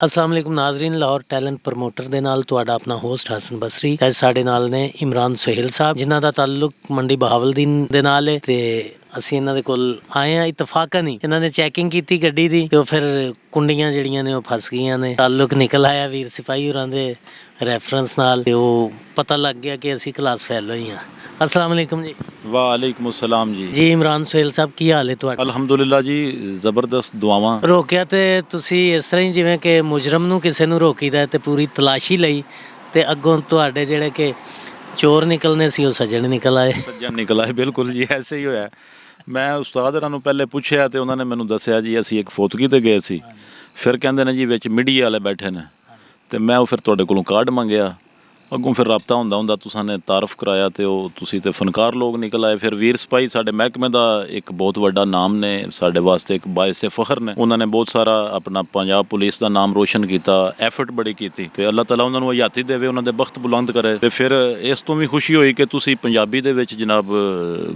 ਅਸਲਾਮ ਵਾਲੇਕੁਮ Nazreen, Lahore talent promoter ਦੇ ਨਾਲ ਤੁਹਾਡਾ ਆਪਣਾ ਹੋਸਟ ਹਸਨ ਬਸਰੀ। ਅੱਜ ਸਾਡੇ ਨਾਲ ਨੇ ਇਮਰਾਨ ਸੁਹੇਲ ਸਾਹਿਬ, ਜਿਨ੍ਹਾਂ ਦਾ ਤਾਲੁਕ ਮੰਡੀ ਬਹਾਵਲਦੀਨ ਦੇ ਨਾਲ ਹੈ ਤੇ ਅਸੀਂ ਇਹਨਾਂ ਦੇ ਕੋਲ ਆਏ ਹਾਂ ਇਤਫਾਕਨ ਹੀ। ਇਹਨਾਂ ਨੇ ਚੈਕਿੰਗ ਕੀਤੀ ਗੱਡੀ ਦੀ ਤੇ ਉਹ ਫਿਰ ਕੁੰਡੀਆਂ ਜਿਹੜੀਆਂ ਨੇ ਉਹ ਫਸ ਗਈਆਂ ਨੇ। ਤਾਲੁਕ ਨਿਕਲ ਆਇਆ ਵੀਰ ਸਿਪਾਹੀ ਹੋਰਾਂ ਦੇ ਰੈਫਰੈਂਸ ਨਾਲ ਤੇ ਉਹ ਪਤਾ ਲੱਗ ਗਿਆ ਕਿ ਅਸੀਂ ਕਲਾਸ ਫੈਲ ਹੋਈ ਹਾਂ। अस्सलाम वालेकुम जी। वालेकुम अस्सलाम जी। जी इमरान सुहेल साहब की हाल है ਤੁਹਾਡਾ? ਅਲਹਮਦੁਲਿਲਾ ਜੀ, ਜ਼ਬਰਦਸਤ ਦੁਆਵਾਂ। ਰੋਕਿਆ ਤੇ ਤੁਸੀਂ ਇਸ ਤਰ੍ਹਾਂ ਹੀ ਜਿਵੇਂ ਕਿ ਮੁਜਰਮ ਨੂੰ ਕਿਸੇ ਨੂੰ ਰੋਕੀਦਾ ਤੇ ਪੂਰੀ ਤਲਾਸ਼ੀ ਲਈ ਤੇ ਅੱਗੋਂ ਤੁਹਾਡੇ ਜਿਹੜੇ ਕਿ ਚੋਰ ਨਿਕਲਨੇ ਸੀ ਉਹ ਸੱਜਣ ਨਿਕਲ ਆਏ। ਸੱਜਣ ਨਿਕਲ ਆਏ, ਬਿਲਕੁਲ ਜੀ ਐਸੇ ਹੀ ਹੋਇਆ। ਮੈਂ ਉਸਤਾਦ ਹੋਰਾਂ ਨੂੰ ਪਹਿਲੇ ਪੁੱਛਿਆ ਤੇ ਉਹਨਾਂ ਨੇ ਮੈਨੂੰ ਦੱਸਿਆ ਜੀ ਅਸੀਂ ਇੱਕ ਫੋਤਗੀ ਤੇ ਗਏ ਸੀ। ਫਿਰ ਕਹਿੰਦੇ ਨੇ ਜੀ ਵਿੱਚ ਮੀਡੀਆ ਵਾਲੇ ਬੈਠੇ ਨੇ ਤੇ ਮੈਂ ਉਹ ਫਿਰ ਤੁਹਾਡੇ ਕੋਲੋਂ ਕਾਰਡ ਮੰਗਿਆ। ਅੱਗੋਂ ਫਿਰ ਰਾਬਤਾ ਹੁੰਦਾ ਤੁਸਾਂ ਨੇ ਤਾਰਫ ਕਰਾਇਆ ਤੇ ਉਹ ਤੁਸੀਂ ਤੇ ਫਨਕਾਰ ਲੋਕ ਨਿਕਲ ਆਏ। ਫਿਰ ਵੀਰ ਸਿਪਾਹੀ ਸਾਡੇ ਮਹਿਕਮੇ ਦਾ ਇੱਕ ਬਹੁਤ ਵੱਡਾ ਨਾਮ ਨੇ, ਸਾਡੇ ਵਾਸਤੇ ਇੱਕ ਬਾਇਸੇ ਫਖਰ ਨੇ। ਉਹਨਾਂ ਨੇ ਬਹੁਤ ਸਾਰਾ ਆਪਣਾ ਪੰਜਾਬ ਪੁਲਿਸ ਦਾ ਨਾਮ ਰੋਸ਼ਨ ਕੀਤਾ, ਐਫਰਟ ਬੜੀ ਕੀਤੀ ਤੇ ਅੱਲਾਹ ਤਾਲਾ ਉਹਨਾਂ ਨੂੰ ਹਯਾਤੀ ਦੇਵੇ, ਉਹਨਾਂ ਦੇ ਬਖਤ ਬੁਲੰਦ ਕਰੇ। ਤੇ ਫਿਰ ਇਸ ਤੋਂ ਵੀ ਖੁਸ਼ੀ ਹੋਈ ਕਿ ਤੁਸੀਂ ਪੰਜਾਬੀ ਦੇ ਵਿੱਚ ਜਨਾਬ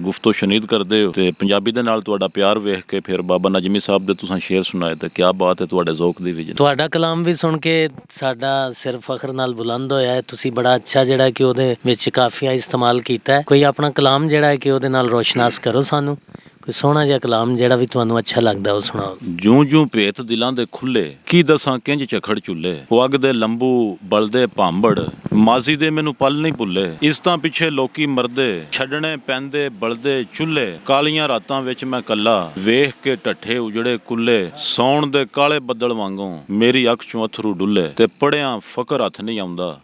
ਗੁਫ਼ਤੋ ਸ਼ਨੀਦ ਕਰਦੇ ਹੋ ਤੇ ਪੰਜਾਬੀ ਦੇ ਨਾਲ ਤੁਹਾਡਾ ਪਿਆਰ ਵੇਖ ਕੇ ਫਿਰ ਬਾਬਾ ਨਜਮੀ ਸਾਹਿਬ ਦੇ ਤੁਸੀਂ ਸ਼ੇਰ ਸੁਣਾਏ ਤੇ ਕਿਆ ਬਾਤ ਹੈ ਤੁਹਾਡੇ ਜ਼ੌਕ ਦੀ ਵੀ। ਤੁਹਾਡਾ ਕਲਾਮ ਵੀ ਸੁਣ ਕੇ ਸਾਡਾ ਸਿਰ ਫਖਰ ਨਾਲ ਬੁਲੰਦ ਹੋਇਆ ਹੈ। ਤੁਸੀਂ ਬੜਾ ਅੱਛਾ ਜਿਹੜਾ ਕਿ ਉਹਦੇ ਵਿੱਚ ਕਾਫੀਆ ਇਸਤੇਮਾਲ ਕੀਤਾ ਹੈ। ਕੋਈ ਆਪਣਾ ਕਲਾਮ ਜਿਹੜਾ ਹੈ ਕਿ ਉਹਦੇ ਨਾਲ ਰੋਸ਼ਨਾਸ ਕਰੋ ਸਾਨੂੰ, ਕੋਈ ਸੋਹਣਾ ਜਿਹਾ ਕਲਾਮ ਜਿਹੜਾ ਵੀ ਤੁਹਾਨੂੰ ਅੱਛਾ ਲੱਗਦਾ ਉਹ ਸੁਣਾਓ। ਜੂੰ ਜੂੰ ਭੇਤ ਦਿਲਾਂ ਦੇ ਖੁੱਲੇ, ਕੀ ਦੱਸਾਂ ਕਿੰਜ ਝਖੜ ਚੁੱਲੇ। ਉਹ ਅੱਗ ਦੇ ਲੰਬੂ ਬਲਦੇ ਭਾਂਬੜ, ਮਾਜ਼ੀ ਦੇ ਮੈਨੂੰ ਪਲ ਨਹੀਂ ਭੁੱਲੇ। ਇਸ ਤਾਂ ਪਿੱਛੇ ਲੋਕੀ ਮਰਦੇ, ਛੱਡਣੇ ਪੈਂਦੇ ਬਲਦੇ ਚੁੱਲੇ। ਕਾਲੀਆਂ ਰਾਤਾਂ ਵਿੱਚ ਮੈਂ ਕੱਲਾ, ਵੇਖ ਕੇ ਢੱਠੇ ਉਜੜੇ ਕੁੱਲੇ। ਸੌਣ ਦੇ ਕਾਲੇ ਬੱਦਲ ਵਾਂਗੋਂ ਮੇਰੀ ਅੱਖ ਚੋਂ ਅਥਰੂ ਡੁੱਲੇ। ਤੇ ਪੜਿਆਂ ਫਕਰ ਹੱਥ ਨਹੀਂ ਆਉਂਦਾ,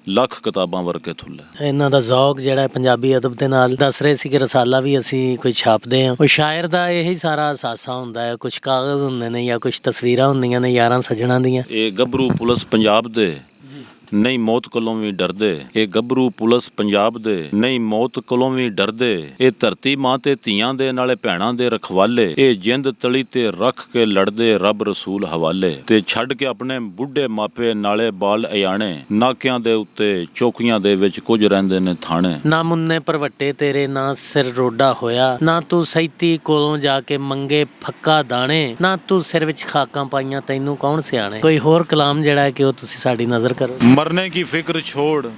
ਲੱਖ ਕਿਤਾਬਾਂ ਵਰਗੇ ਥੁੱਲੇ। ਇਹਨਾਂ ਦਾ ਜ਼ੌਕ ਜਿਹੜਾ ਪੰਜਾਬੀ ਅਦਬ ਦੇ ਨਾਲ ਦੱਸ ਰਹੇ ਸੀ ਕਿ ਰਸਾਲਾ ਵੀ ਅਸੀਂ ਕੋਈ ਛਾਪਦੇ ਹਾਂ। ਉਹ ਸ਼ਾਇਰ ਦਾ ਇਹੀ ਸਾਰਾ ਅਸਾਸਾ ਹੁੰਦਾ ਹੈ। ਕੁਝ ਕਾਗਜ਼ ਹੁੰਦੇ ਨੇ ਜਾਂ ਕੁਝ ਤਸਵੀਰਾਂ ਹੁੰਦੀਆਂ ਨੇ ਯਾਰਾਂ ਸੱਜਣਾਂ ਦੀਆਂ। ਇਹ ਗੱਭਰੂ ਪੁਲਿਸ ਪੰਜਾਬ ਦੇ ਨਹੀਂ ਮੌਤ ਕੋਲੋਂ ਵੀ ਡਰਦੇ। ਇਹ ਗੱਭਰੂ ਪੁਲਿਸ ਪੰਜਾਬ ਦੇ ਨਹੀਂ ਮੌਤ ਕੋਲੋਂ ਵੀ ਡਰਦੇ। ਇਹ ਧਰਤੀ ਮਾਂ ਤੇ ਧੀਆਂ ਦੇ ਨਾਲੇ ਭੈਣਾਂ ਦੇ ਰਖਵਾਲੇ। ਇਹ ਜਿੰਦ ਤਲੀ ਤੇ ਰੱਖ ਕੇ ਲੜਦੇ ਰੱਬ ਰਸੂਲ ਹਵਾਲੇ। ਤੇ ਛੱਡ ਕੇ ਆਪਣੇ ਬੁੱਢੇ ਮਾਪੇ ਨਾਲੇ ਬਾਲ ਅਯਾਣੇ। ਨਾਕਿਆਂ ਦੇ ਉੱਤੇ ਚੌਕੀਆਂ ਦੇ ਵਿੱਚ ਕੁਝ ਰਹਿੰਦੇ ਨੇ ਥਾਣੇ। ਨਾ ਮੁੰਨੇ ਪਰਵੱਟੇ ਤੇਰੇ, ਨਾ ਸਿਰ ਰੋਡਾ ਹੋਇਆ। ਨਾ ਤੂੰ ਸੈਤੀ ਕੋਲੋਂ ਜਾ ਕੇ ਮੰਗੇ ਫੱਕਾ ਦਾਣੇ। ਨਾ ਤੂੰ ਸਿਰ ਵਿੱਚ ਖਾਕਾਂ ਪਾਈਆਂ, ਤੈਨੂੰ ਕੌਣ ਸਿਆਣੇ। ਕੋਈ ਹੋਰ ਕਲਾਮ ਜਿਹੜਾ ਹੈ ਕਿ ਉਹ ਤੁਸੀਂ ਸਾਡੀ ਨਜ਼ਰ ਕਰੋ। मरने की फिक्र छोड़,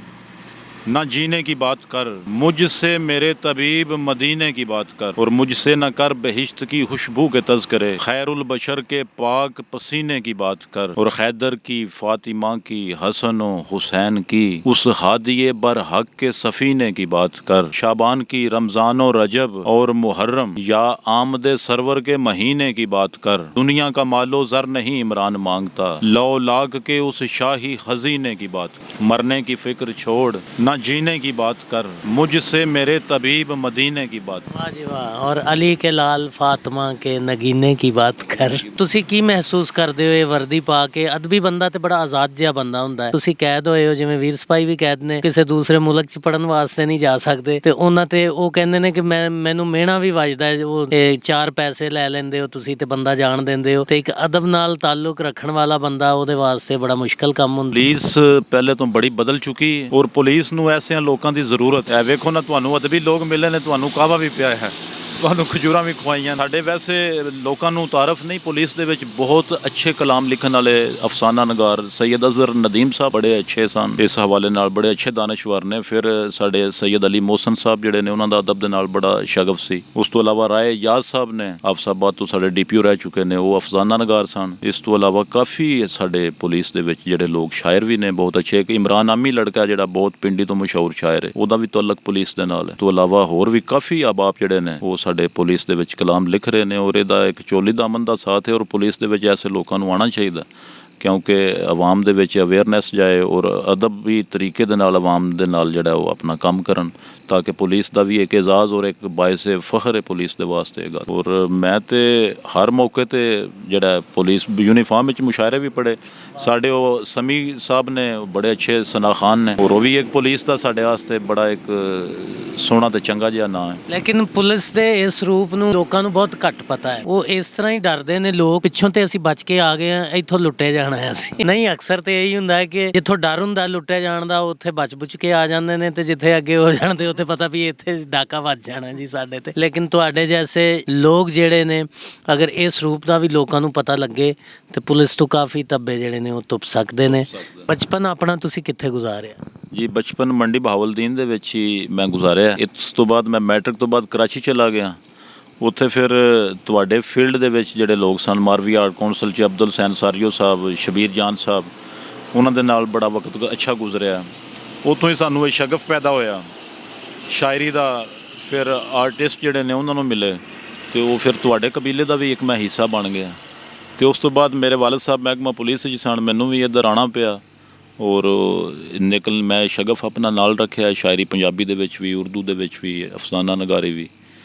न जीने की बात कर। मुझसे मेरे तबीब मदीने की बात कर। और मुझसे न कर बहिश्त की खुशबू के तज़किरे। खैरुल बशर के पाक पसीने की बात कर। और हैदर की, फातिमा की, हसन व हुसैन की, उस हादिये बर हक के सफ़ीने की बात कर। शाबान की, रमज़ान व रजब और मुहर्रम या आमदे सरवर के महीने की बात कर। दुनिया का मालो ज़र नहीं इमरान मांगता, लौ लाख के उस शाही खजीने की बात कर। मरने की फ़िक्र छोड़, न जीने की बात कर। मुझसे मेरे तबीब मदीने की बात। वाह जी वाह। और अली के लाल फातिमा के नगीने की बात कर। ਤੁਸੀਂ ਕੀ ਮਹਿਸੂਸ ਕਰਦੇ ਹੋ ਇਹ ਵਰਦੀ ਪਾ ਕੇ? ਅਦਬੀ ਬੰਦਾ ਤੇ ਬੜਾ ਆਜ਼ਾਦ ਜਿਹਾ ਬੰਦਾ ਹੁੰਦਾ ਹੈ। ਤੁਸੀਂ ਕੈਦ ਹੋਏ ਹੋ, ਜਿਵੇਂ ਵੀਰ ਸਿਪਾਹੀ ਵੀ ਕੈਦ ਨੇ, ਕਿਸੇ ਦੂਸਰੇ ਮੁਲਕ 'ਚ ਪੜਨ ਵਾਸਤੇ ਨਹੀਂ ਜਾ ਸਕਦੇ ਤੇ ਉਹਨਾਂ ਤੇ ਉਹ ਕਹਿੰਦੇ ਨੇ ਕਿ ਮੈਨੂੰ ਮਿਹਣਾ ਵੀ ਵੱਜਦਾ ਹੈ। ਉਹ 4 ਪੈਸੇ ਲੈ ਲੈਂਦੇ ਹੋ ਤੁਸੀਂ ਤੇ ਬੰਦਾ ਜਾਣ ਦਿੰਦੇ ਹੋ। ਤੇ ਇੱਕ ਅਦਬ ਨਾਲ ਤਾਲੁਕ ਰੱਖਣ ਵਾਲਾ ਬੰਦਾ, ਉਹਦੇ ਵਾਸਤੇ ਬੜਾ ਮੁਸ਼ਕਲ ਕੰਮ ਹੁੰਦਾ। ਪੁਲਿਸ ਪਹਿਲੇ ਤੋਂ ਬੜੀ ਬਦਲ ਚੁੱਕੀ ਹੈ ਔਰ ਪੁਲਿਸ ਨੂੰ ਐਸੇ ਲੋਕਾਂ ਦੀ ਜ਼ਰੂਰਤ ਹੈ। ਵੇਖੋ ਨਾ, ਤੁਹਾਨੂੰ ਅਦਬੀ ਲੋਕ ਮਿਲੇ ਨੇ, ਤੁਹਾਨੂੰ ਕਾਹਵਾ ਵੀ ਪਿਆ ਹੈ, ਤੁਹਾਨੂੰ ਖਜੂਰਾਂ ਵੀ ਖਵਾਈਆਂ। ਸਾਡੇ ਵੈਸੇ ਲੋਕਾਂ ਨੂੰ ਤਾਰਫ ਨਹੀਂ, ਪੁਲਿਸ ਦੇ ਵਿੱਚ ਬਹੁਤ ਅੱਛੇ ਕਲਾਮ ਲਿਖਣ ਵਾਲੇ ਅਫਸਾਨਾ ਨਗਾਰ ਸੈਯਦ ਅਜ਼ਹਰ ਨਦੀਮ ਸਾਹਿਬ ਬੜੇ ਅੱਛੇ ਸਨ, ਇਸ ਹਵਾਲੇ ਨਾਲ ਬੜੇ ਅੱਛੇ ਦਾਨਸ਼ਵਰ ਨੇ। ਫਿਰ ਸਾਡੇ ਸੈਯਦ ਅਲੀ ਮੋਹਸਨ ਸਾਹਿਬ ਜਿਹੜੇ ਨੇ, ਉਹਨਾਂ ਦਾ ਅਦਬ ਦੇ ਨਾਲ ਬੜਾ ਸ਼ਗਫ ਸੀ। ਉਸ ਤੋਂ ਇਲਾਵਾ ਰਾਏ ਯਾਦ ਸਾਹਿਬ ਨੇ, ਆਫਸਾਬਾਦ ਤੋਂ ਸਾਡੇ DPO ਰਹਿ ਚੁੱਕੇ ਨੇ, ਉਹ ਅਫਸਾਨਾ ਨਗਾਰ ਸਨ। ਇਸ ਤੋਂ ਇਲਾਵਾ ਕਾਫੀ ਸਾਡੇ ਪੁਲਿਸ ਦੇ ਵਿੱਚ ਜਿਹੜੇ ਲੋਕ ਸ਼ਾਇਰ ਵੀ ਨੇ ਬਹੁਤ ਅੱਛੇ। ਇੱਕ ਇਮਰਾਨ ਆਮੀ ਲੜਕਾ ਜਿਹੜਾ ਬਹੁਤ ਪਿੰਡੀ ਤੋਂ ਮਸ਼ਹੂਰ ਸ਼ਾਇਰ ਹੈ, ਉਹਦਾ ਵੀ ਤਾਲੁਕ ਪੁਲਿਸ ਦੇ ਨਾਲ ਹੈ। ਤੋਂ ਇਲਾਵਾ ਹੋਰ ਵੀ ਕਾਫੀ ਆਬਾਬ ਜਿਹੜੇ ਨੇ ਉਹ ਸਾਡੇ ਪੁਲਿਸ ਦੇ ਵਿੱਚ ਕਲਾਮ ਲਿਖ ਰਹੇ ਨੇ ਔਰ ਇਹਦਾ ਇੱਕ ਚੋਲੀ ਦਾਮਨ ਦਾ ਸਾਥ ਹੈ। ਔਰ ਪੁਲਿਸ ਦੇ ਵਿੱਚ ਐਸੇ ਲੋਕਾਂ ਨੂੰ ਆਉਣਾ ਚਾਹੀਦਾ ਕਿਉਂਕਿ ਆਵਾਮ ਦੇ ਵਿੱਚ ਅਵੇਅਰਨੈਸ ਜਾਏ ਔਰ ਅਦਬੀ ਤਰੀਕੇ ਦੇ ਨਾਲ ਆਵਾਮ ਦੇ ਨਾਲ ਜਿਹੜਾ ਉਹ ਆਪਣਾ ਕੰਮ ਕਰਨ, ਤਾਂ ਕਿ ਪੁਲਿਸ ਦਾ ਵੀ ਇੱਕ ਇਜ਼ਾਜ਼ ਔਰ ਇੱਕ ਬਾਇਸੇ ਫਖਰ ਹੈ ਪੁਲਿਸ ਦੇ ਵਾਸਤੇ ਹੈਗਾ। ਔਰ ਮੈਂ ਤੇ ਹਰ ਮੌਕੇ ਤੇ ਜਿਹੜਾ ਪੁਲਿਸ ਯੂਨੀਫਾਰਮ ਵਿੱਚ ਮੁਸ਼ਾਇਰੇ ਵੀ ਪੜ੍ਹੇ। ਸਾਡੇ ਉਹ ਸਮੀ ਸਾਹਿਬ ਨੇ, ਬੜੇ ਅੱਛੇ ਸਨਾ ਖਾਨ ਨੇ, ਔਰ ਉਹ ਵੀ ਇੱਕ ਪੁਲਿਸ ਦਾ ਸਾਡੇ ਵਾਸਤੇ ਬੜਾ ਇੱਕ ਸੋਹਣਾ ਤੇ ਚੰਗਾ ਜਿਹਾ ਨਾਂ ਹੈ। ਲੇਕਿਨ ਪੁਲਿਸ ਦੇ ਇਸ ਰੂਪ ਨੂੰ ਲੋਕਾਂ ਨੂੰ ਬਹੁਤ ਘੱਟ ਪਤਾ ਹੈ। ਉਹ ਇਸ ਤਰ੍ਹਾਂ ਹੀ ਡਰਦੇ ਨੇ ਲੋਕ, ਪਿੱਛੋਂ ਤੇ ਅਸੀਂ ਬਚ ਕੇ ਆ ਗਏ ਹਾਂ, ਇੱਥੋਂ ਲੁੱਟੇ ਜਾਣਾ ਜਾਣਾ ਹੈ ਅਸੀਂ। ਨਹੀਂ, ਅਕਸਰ ਤੇ ਇਹੀ ਹੁੰਦਾ ਹੈ ਕਿ ਜਿੱਥੋਂ ਡਰ ਹੁੰਦਾ ਲੁੱਟਿਆ ਜਾਣ ਦਾ ਉੱਥੇ ਬਚ ਕੇ ਆ ਜਾਂਦੇ ਨੇ, ਤੇ ਜਿੱਥੇ ਅੱਗੇ ਹੋ ਜਾਣ ਤੇ ਉੱਥੇ ਪਤਾ ਵੀ ਇੱਥੇ ਡਾਕਾ ਵੱਜ ਜਾਣਾ ਜੀ ਸਾਡੇ ਤੇ। ਲੇਕਿਨ ਤੁਹਾਡੇ ਜੈਸੇ ਲੋਕ ਜਿਹੜੇ ਨੇ, ਅਗਰ ਇਸ ਰੂਪ ਦਾ ਵੀ ਲੋਕਾਂ ਨੂੰ ਪਤਾ ਲੱਗੇ ਤੇ ਪੁਲਿਸ ਤੋਂ ਕਾਫੀ ਧੱਬੇ ਜਿਹੜੇ ਨੇ ਉਹ ਤੁੱਪ ਸਕਦੇ ਨੇ। ਬਚਪਨ ਆਪਣਾ ਤੁਸੀਂ ਕਿੱਥੇ ਗੁਜ਼ਾਰਿਆ? ਜੀ ਬਚਪਨ ਮੰਡੀ ਬਹਾਵਲਦੀਨ ਦੇ ਵਿੱਚ ਹੀ ਮੈਂ ਗੁਜ਼ਾਰਿਆ। ਇਸ ਤੋਂ ਬਾਅਦ ਮੈਂ ਮੈਟ੍ਰਿਕ ਤੋਂ ਬਾਅਦ ਕਰਾਚੀ ਚਲਾ ਗਿਆ। ਉੱਥੇ ਫਿਰ ਤੁਹਾਡੇ ਫੀਲਡ ਦੇ ਵਿੱਚ ਜਿਹੜੇ ਲੋਕ ਸਨ, ਮਾਰਵੀ ਆਰਟ ਕੌਂਸਲ 'ਚ ਅਬਦੁਲ ਸੈਨ ਸਾਰੀਓ ਸਾਹਿਬ, ਸ਼ਬੀਰ ਜਾਨ ਸਾਹਿਬ, ਉਹਨਾਂ ਦੇ ਨਾਲ ਬੜਾ ਵਕਤ ਅੱਛਾ ਗੁਜ਼ਰਿਆ। ਉੱਥੋਂ ਹੀ ਸਾਨੂੰ ਇਹ ਸ਼ਗਫ ਪੈਦਾ ਹੋਇਆ ਸ਼ਾਇਰੀ ਦਾ। ਫਿਰ ਆਰਟਿਸਟ ਜਿਹੜੇ ਨੇ ਉਹਨਾਂ ਨੂੰ ਮਿਲੇ ਅਤੇ ਉਹ ਫਿਰ ਤੁਹਾਡੇ ਕਬੀਲੇ ਦਾ ਵੀ ਇੱਕ ਮੈਂ ਹਿੱਸਾ ਬਣ ਗਿਆ। ਅਤੇ ਉਸ ਤੋਂ ਬਾਅਦ ਮੇਰੇ ਵਾਲਦ ਸਾਹਿਬ ਮਹਿਕਮਾ ਪੁਲਿਸ 'ਚ ਸਨ, ਮੈਨੂੰ ਵੀ ਇੱਧਰ ਆਉਣਾ ਪਿਆ ਔਰ ਮੈਂ ਸ਼ਗਫ ਆਪਣਾ ਨਾਲ ਰੱਖਿਆ, ਸ਼ਾਇਰੀ ਪੰਜਾਬੀ ਦੇ ਵਿੱਚ ਵੀ, ਉਰਦੂ ਦੇ ਵਿੱਚ ਵੀ, ਅਫਸਾਨਾ ਨਗਾਰੀ ਵੀ।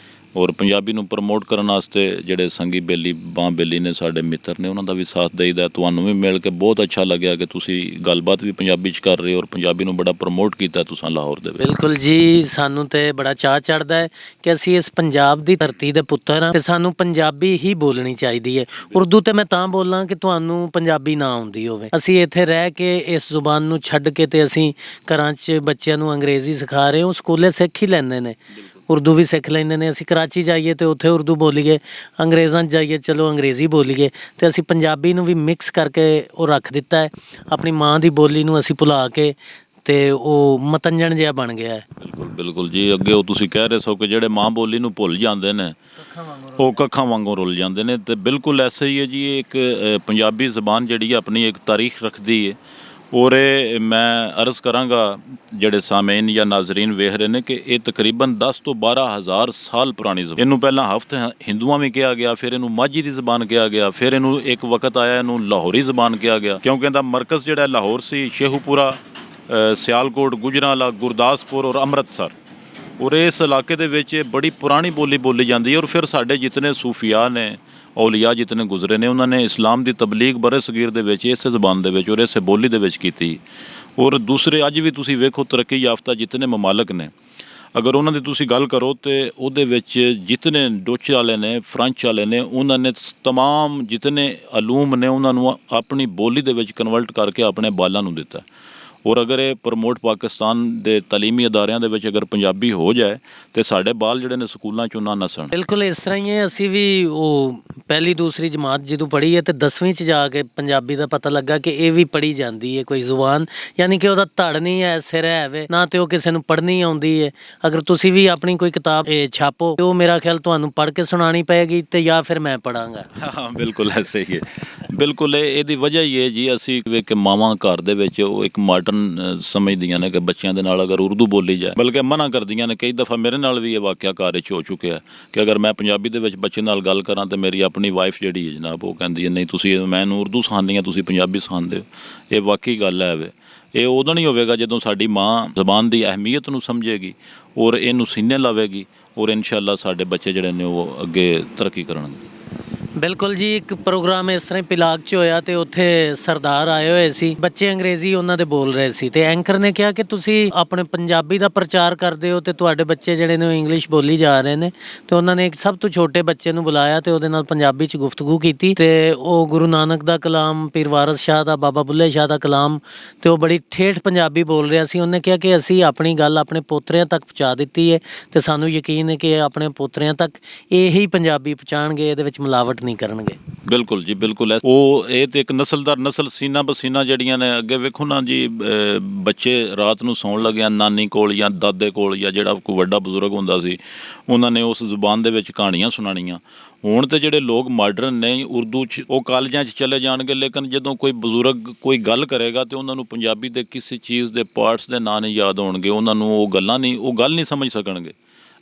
ਔਰ ਪੰਜਾਬੀ ਨੂੰ ਪ੍ਰਮੋਟ ਕਰਨ ਵਾਸਤੇ ਜਿਹੜੇ ਸੰਗੀ ਬੇਲੀ ਬਾਂਹ ਬੇਲੀ ਨੇ ਸਾਡੇ ਮਿੱਤਰ ਨੇ, ਉਹਨਾਂ ਦਾ ਵੀ ਸਾਥ ਦੇਈਦਾ। ਤੁਹਾਨੂੰ ਵੀ ਮਿਲ ਕੇ ਬਹੁਤ ਅੱਛਾ ਲੱਗਿਆ ਕਿ ਤੁਸੀਂ ਗੱਲਬਾਤ ਵੀ ਪੰਜਾਬੀ 'ਚ ਕਰ ਰਹੇ ਹੋ ਔਰ ਪੰਜਾਬੀ ਨੂੰ ਬੜਾ ਪ੍ਰਮੋਟ ਕੀਤਾ ਤੁਸੀਂ ਲਾਹੌਰ ਦੇ ਵਿੱਚ। ਬਿਲਕੁਲ ਜੀ, ਸਾਨੂੰ ਤੇ ਬੜਾ ਚਾਅ ਚੜ੍ਹਦਾ ਹੈ ਕਿ ਅਸੀਂ ਇਸ ਪੰਜਾਬ ਦੀ ਧਰਤੀ ਦੇ ਪੁੱਤਰ ਹਾਂ ਤੇ ਸਾਨੂੰ ਪੰਜਾਬੀ ਹੀ ਬੋਲਣੀ ਚਾਹੀਦੀ ਹੈ। ਉਰਦੂ ਤੇ ਮੈਂ ਤਾਂ ਬੋਲਾਂ ਕਿ ਤੁਹਾਨੂੰ ਪੰਜਾਬੀ ਨਾ ਆਉਂਦੀ ਹੋਵੇ। ਅਸੀਂ ਇੱਥੇ ਰਹਿ ਕੇ ਇਸ ਜ਼ੁਬਾਨ ਨੂੰ ਛੱਡ ਕੇ ਤੇ ਅਸੀਂ ਘਰਾਂ 'ਚ ਬੱਚਿਆਂ ਨੂੰ ਅੰਗਰੇਜ਼ੀ ਸਿਖਾ ਰਹੇ ਹਾਂ, ਸਕੂਲੇ ਸਿੱਖ ਹੀ ਲੈਂਦੇ ਨੇ, ਉਰਦੂ ਵੀ ਸਿੱਖ ਲੈਂਦੇ ਨੇ। ਅਸੀਂ ਕਰਾਚੀ ਜਾਈਏ ਤੇ ਉੱਥੇ ਉਰਦੂ ਬੋਲੀਏ, ਅੰਗਰੇਜ਼ਾਂ 'ਚ ਜਾਈਏ ਚਲੋ ਅੰਗਰੇਜ਼ੀ ਬੋਲੀਏ, ਤੇ ਅਸੀਂ ਪੰਜਾਬੀ ਨੂੰ ਵੀ ਮਿਕਸ ਕਰਕੇ ਉਹ ਰੱਖ ਦਿੱਤਾ ਹੈ। ਆਪਣੀ ਮਾਂ ਦੀ ਬੋਲੀ ਨੂੰ ਅਸੀਂ ਭੁਲਾ ਕੇ ਤੇ ਉਹ ਮਤੰਜਣ ਜਿਹਾ ਬਣ ਗਿਆ ਹੈ। ਬਿਲਕੁਲ ਜੀ। ਅੱਗੇ ਉਹ ਤੁਸੀਂ ਕਹਿ ਰਹੇ ਸੋ ਕਿ ਜਿਹੜੇ ਮਾਂ ਬੋਲੀ ਨੂੰ ਭੁੱਲ ਜਾਂਦੇ ਨੇ ਉਹ ਕੱਖਾਂ ਵਾਂਗੂ ਰੁੱਲ ਜਾਂਦੇ ਨੇ, ਤੇ ਬਿਲਕੁਲ ਐਸਾ ਹੀ ਹੈ ਜੀ। ਇਹ ਇੱਕ ਪੰਜਾਬੀ ਜ਼ਬਾਨ ਜਿਹੜੀ ਆਪਣੀ ਇੱਕ ਤਾਰੀਖ ਰੱਖਦੀ ਹੈ ਔਰ ਇਹ ਮੈਂ ਅਰਜ਼ ਕਰਾਂਗਾ ਜਿਹੜੇ ਸਾਮੇਨ ਜਾਂ ਨਾਜ਼ਰੀਨ ਵੇਖ ਰਹੇ ਨੇ ਕਿ ਇਹ ਤਕਰੀਬਨ 10 ਤੋਂ 12 ਹਜ਼ਾਰ ਸਾਲ ਪੁਰਾਣੀ ਜ਼ਬਾਨ। ਇਹਨੂੰ ਪਹਿਲਾਂ ਹਫ਼ਤ ਹਿੰਦੂਆਂ ਵੀ ਕਿਹਾ ਗਿਆ, ਫਿਰ ਇਹਨੂੰ ਮਾਝੀ ਦੀ ਜ਼ਬਾਨ ਕਿਹਾ ਗਿਆ, ਫਿਰ ਇਹਨੂੰ ਇੱਕ ਵਕਤ ਆਇਆ ਇਹਨੂੰ ਲਾਹੌਰੀ ਜ਼ਬਾਨ ਕਿਹਾ ਗਿਆ, ਕਿਉਂਕਿ ਇਹਦਾ ਮਰਕਜ਼ ਜਿਹੜਾ ਲਾਹੌਰ ਸੀ, ਸ਼ੇਖੂਪੁਰਾ, ਸਿਆਲਕੋਟ, ਗੁਜਰਾਂਵਾਲਾ, ਗੁਰਦਾਸਪੁਰ ਔਰ ਅੰਮ੍ਰਿਤਸਰ। ਔਰ ਇਸ ਇਲਾਕੇ ਦੇ ਵਿੱਚ ਬੜੀ ਪੁਰਾਣੀ ਬੋਲੀ ਬੋਲੀ ਜਾਂਦੀ ਹੈ। ਔਰ ਫਿਰ ਸਾਡੇ ਜਿਤਨੇ ਸੂਫੀਆ ਨੇ, ਔਲੀਆ ਜਿਤਨੇ ਗੁਜ਼ਰੇ ਨੇ, ਉਹਨਾਂ ਨੇ ਇਸਲਾਮ ਦੀ ਤਬਲੀਗ ਬਰੇ ਸਗੀਰ ਦੇ ਵਿੱਚ ਇਸੇ ਜ਼ਬਾਨ ਦੇ ਵਿੱਚ ਔਰ ਇਸੇ ਬੋਲੀ ਦੇ ਵਿੱਚ ਕੀਤੀ। ਔਰ ਦੂਸਰੇ ਅੱਜ ਵੀ ਤੁਸੀਂ ਵੇਖੋ ਤਰੱਕੀ ਯਾਫਤਾ ਜਿਤਨੇ ਮਮਾਲਕ ਨੇ, ਅਗਰ ਉਹਨਾਂ ਦੀ ਤੁਸੀਂ ਗੱਲ ਕਰੋ ਤੇ ਉਹਦੇ ਵਿੱਚ ਜਿਤਨੇ ਡੋਚ ਵਾਲੇ ਨੇ, ਫ੍ਰੈਂਚ ਵਾਲੇ ਨੇ, ਉਹਨਾਂ ਨੇ ਤਮਾਮ ਜਿਤਨੇ ਅਲੂਮ ਨੇ ਉਹਨਾਂ ਨੂੰ ਆਪਣੀ ਬੋਲੀ ਦੇ ਵਿੱਚ ਕਨਵਰਟ ਕਰਕੇ ਆਪਣੇ ਬਾਲਾਂ ਨੂੰ ਦਿੱਤਾ। ਔਰ ਅਗਰ ਇਹ ਪ੍ਰਮੋਟ ਪਾਕਿਸਤਾਨ ਦੇ ਤਾਲੀਮੀ ਅਦਾਰਿਆਂ ਦੇ ਵਿੱਚ ਅਗਰ ਪੰਜਾਬੀ ਹੋ ਜਾਏ ਤੇ ਸਾਡੇ ਬਾਲ ਜਿਹੜੇ ਨੇ ਸਕੂਲਾਂ 'ਚੋਂ ਨਾ ਨਸਣ। ਬਿਲਕੁਲ ਇਸ ਤਰ੍ਹਾਂ ਹੀ ਹੈ। ਅਸੀਂ ਵੀ ਉਹ ਪਹਿਲੀ ਦੂਸਰੀ ਜਮਾਤ ਜਦੋਂ ਪੜ੍ਹੀ ਹੈ ਤੇ 10ਵੀਂ 'ਚ ਜਾ ਕੇ ਪੰਜਾਬੀ ਦਾ ਪਤਾ ਲੱਗਾ ਕਿ ਇਹ ਵੀ ਪੜ੍ਹੀ ਜਾਂਦੀ ਹੈ ਕੋਈ ਜ਼ੁਬਾਨ, ਯਾਨੀ ਕਿ ਉਹਦਾ ਧੜ ਨਹੀਂ ਹੈ, ਸਿਰ ਹੈ ਨਾ, ਤੇ ਉਹ ਕਿਸੇ ਨੂੰ ਪੜ੍ਹਨੀ ਆਉਂਦੀ ਹੈ। ਅਗਰ ਤੁਸੀਂ ਵੀ ਆਪਣੀ ਕੋਈ ਕਿਤਾਬ ਛਾਪੋ ਤੇ ਉਹ ਮੇਰਾ ਖਿਆਲ ਤੁਹਾਨੂੰ ਪੜ੍ਹ ਕੇ ਸੁਣਾਉਣੀ ਪਏਗੀ ਤੇ ਜਾਂ ਫਿਰ ਮੈਂ ਪੜ੍ਹਾਂਗਾ। ਹਾਂ ਬਿਲਕੁਲ ਐਸੇ ਹੀ ਹੈ। ਬਿਲਕੁਲ ਇਹਦੀ ਵਜ੍ਹਾ ਹੀ ਹੈ ਜੀ, ਅਸੀਂ ਵੇਖ ਕੇ ਮਾਵਾਂ ਘਰ ਦੇ ਵਿੱਚ ਉਹ ਇੱਕ ਮਾਡਰਨ ਸਮਝਦੀਆਂ ਨੇ ਕਿ ਬੱਚਿਆਂ ਦੇ ਨਾਲ ਅਗਰ ਉਰਦੂ ਬੋਲੀ ਜਾਏ, ਬਲਕਿ ਮਨਾ ਕਰਦੀਆਂ ਨੇ। ਕਈ ਦਫਾ ਮੇਰੇ ਨਾਲ ਵੀ ਇਹ ਵਾਕਿਆ ਘਰ ਵਿੱਚ ਹੋ ਚੁੱਕਿਆ ਕਿ ਅਗਰ ਮੈਂ ਪੰਜਾਬੀ ਦੇ ਵਿੱਚ ਬੱਚੇ ਨਾਲ ਗੱਲ ਕਰਾਂ ਤੇ ਮੇਰੀ ਆਪਣੀ ਵਾਈਫ ਜਿਹੜੀ ਹੈ ਜਨਾਬ, ਉਹ ਕਹਿੰਦੀ ਹੈ ਨਹੀਂ ਤੁਸੀਂ ਮੈਨੂੰ ਉਰਦੂ ਸਿਖਾਉਂਦੀ ਆ, ਤੁਸੀਂ ਪੰਜਾਬੀ ਸਿਖਾਉਂਦੇ ਹੋ। ਇਹ ਵਾਕਈ ਗੱਲ ਹੈ ਵੇ। ਇਹ ਉਦੋਂ ਨਹੀਂ ਹੋਵੇਗਾ ਜਦੋਂ ਸਾਡੀ ਮਾਂ ਜ਼ਬਾਨ ਦੀ ਅਹਿਮੀਅਤ ਨੂੰ ਸਮਝੇਗੀ ਔਰ ਇਹਨੂੰ ਸੀਨੇ ਲਾਵੇਗੀ ਔਰ ਇਨਸ਼ਾਅੱਲਾ ਸਾਡੇ ਬੱਚੇ ਜਿਹੜੇ ਨੇ ਉਹ ਅੱਗੇ ਤਰੱਕੀ ਕਰਨਗੇ। ਬਿਲਕੁਲ ਜੀ, ਇੱਕ ਪ੍ਰੋਗਰਾਮ ਇਸ ਤਰ੍ਹਾਂ ਪਿਲਾਗ 'ਚ ਹੋਇਆ ਤੇ ਉੱਥੇ ਸਰਦਾਰ ਆਏ ਹੋਏ ਸੀ, ਬੱਚੇ ਅੰਗਰੇਜ਼ੀ ਉਹਨਾਂ ਦੇ ਬੋਲ ਰਹੇ ਸੀ ਤੇ ਐਂਕਰ ਨੇ ਕਿਹਾ ਕਿ ਤੁਸੀਂ ਆਪਣੇ ਪੰਜਾਬੀ ਦਾ ਪ੍ਰਚਾਰ ਕਰਦੇ ਹੋ ਤੇ ਤੁਹਾਡੇ ਬੱਚੇ ਜਿਹੜੇ ਨੇ ਉਹ ਇੰਗਲਿਸ਼ ਬੋਲੀ ਜਾ ਰਹੇ ਨੇ। ਤੇ ਉਹਨਾਂ ਨੇ ਇੱਕ ਸਭ ਤੋਂ ਛੋਟੇ ਬੱਚੇ ਨੂੰ ਬੁਲਾਇਆ ਤੇ ਉਹਦੇ ਨਾਲ ਪੰਜਾਬੀ 'ਚ ਗੁਫ਼ਤਗੂ ਕੀਤੀ ਤੇ ਉਹ ਗੁਰੂ ਨਾਨਕ ਦਾ ਕਲਾਮ, ਪੀਰ ਵਾਰਿਸ ਸ਼ਾਹ ਦਾ, ਬਾਬਾ ਬੁੱਲੇ ਸ਼ਾਹ ਦਾ ਕਲਾਮ, ਤੇ ਉਹ ਬੜੀ ਠੇਠ ਪੰਜਾਬੀ ਬੋਲ ਰਿਹਾ ਸੀ। ਉਹਨੇ ਕਿਹਾ ਕਿ ਅਸੀਂ ਆਪਣੀ ਗੱਲ ਆਪਣੇ ਪੋਤਰਿਆਂ ਤੱਕ ਪਹੁੰਚਾ ਦਿੱਤੀ ਹੈ ਤੇ ਸਾਨੂੰ ਯਕੀਨ ਹੈ ਕਿ ਆਪਣੇ ਪੋਤਰਿਆਂ ਤੱਕ ਇਹੀ ਪੰਜਾਬੀ ਪਹੁੰਚਾਉਣਗੇ, ਇਹਦੇ ਵਿੱਚ ਮਿਲਾਵਟ ਨਹੀਂ ਕਰਨਗੇ। ਬਿਲਕੁਲ ਜੀ, ਬਿਲਕੁਲ। ਉਹ ਇਹ ਤੇ ਇੱਕ ਨਸਲ ਦਰ ਨਸਲ ਸੀਨਾ ਬਸੀਨਾ ਜਿਹੜੀਆਂ ਨੇ। ਅੱਗੇ ਵੇਖੋ ਨਾ ਜੀ, ਬੱਚੇ ਰਾਤ ਨੂੰ ਸੌਣ ਲੱਗਿਆ ਨਾਨੀ ਕੋਲ ਜਾਂ ਦਾਦੇ ਕੋਲ ਜਾਂ ਜਿਹੜਾ ਕੋਈ ਵੱਡਾ ਬਜ਼ੁਰਗ ਹੁੰਦਾ ਸੀ, ਉਹਨਾਂ ਨੇ ਉਸ ਜ਼ੁਬਾਨ ਦੇ ਵਿੱਚ ਕਹਾਣੀਆਂ ਸੁਣਾਉਣੀਆਂ। ਹੁਣ ਤੇ ਜਿਹੜੇ ਲੋਕ ਮਾਡਰਨ ਨੇ ਉਰਦੂ 'ਚ, ਉਹ ਕਾਲਜਾਂ 'ਚ ਚਲੇ ਜਾਣਗੇ, ਲੇਕਿਨ ਜਦੋਂ ਕੋਈ ਬਜ਼ੁਰਗ ਕੋਈ ਗੱਲ ਕਰੇਗਾ ਤੇ ਉਹਨਾਂ ਨੂੰ ਪੰਜਾਬੀ ਦੇ ਕਿਸੇ ਚੀਜ਼ ਦੇ ਪਾਰਟਸ ਦੇ ਨਾਂ ਨਹੀਂ ਯਾਦ ਹੋਣਗੇ, ਉਹਨਾਂ ਨੂੰ ਉਹ ਗੱਲ ਨਹੀਂ ਸਮਝ ਸਕਣਗੇ।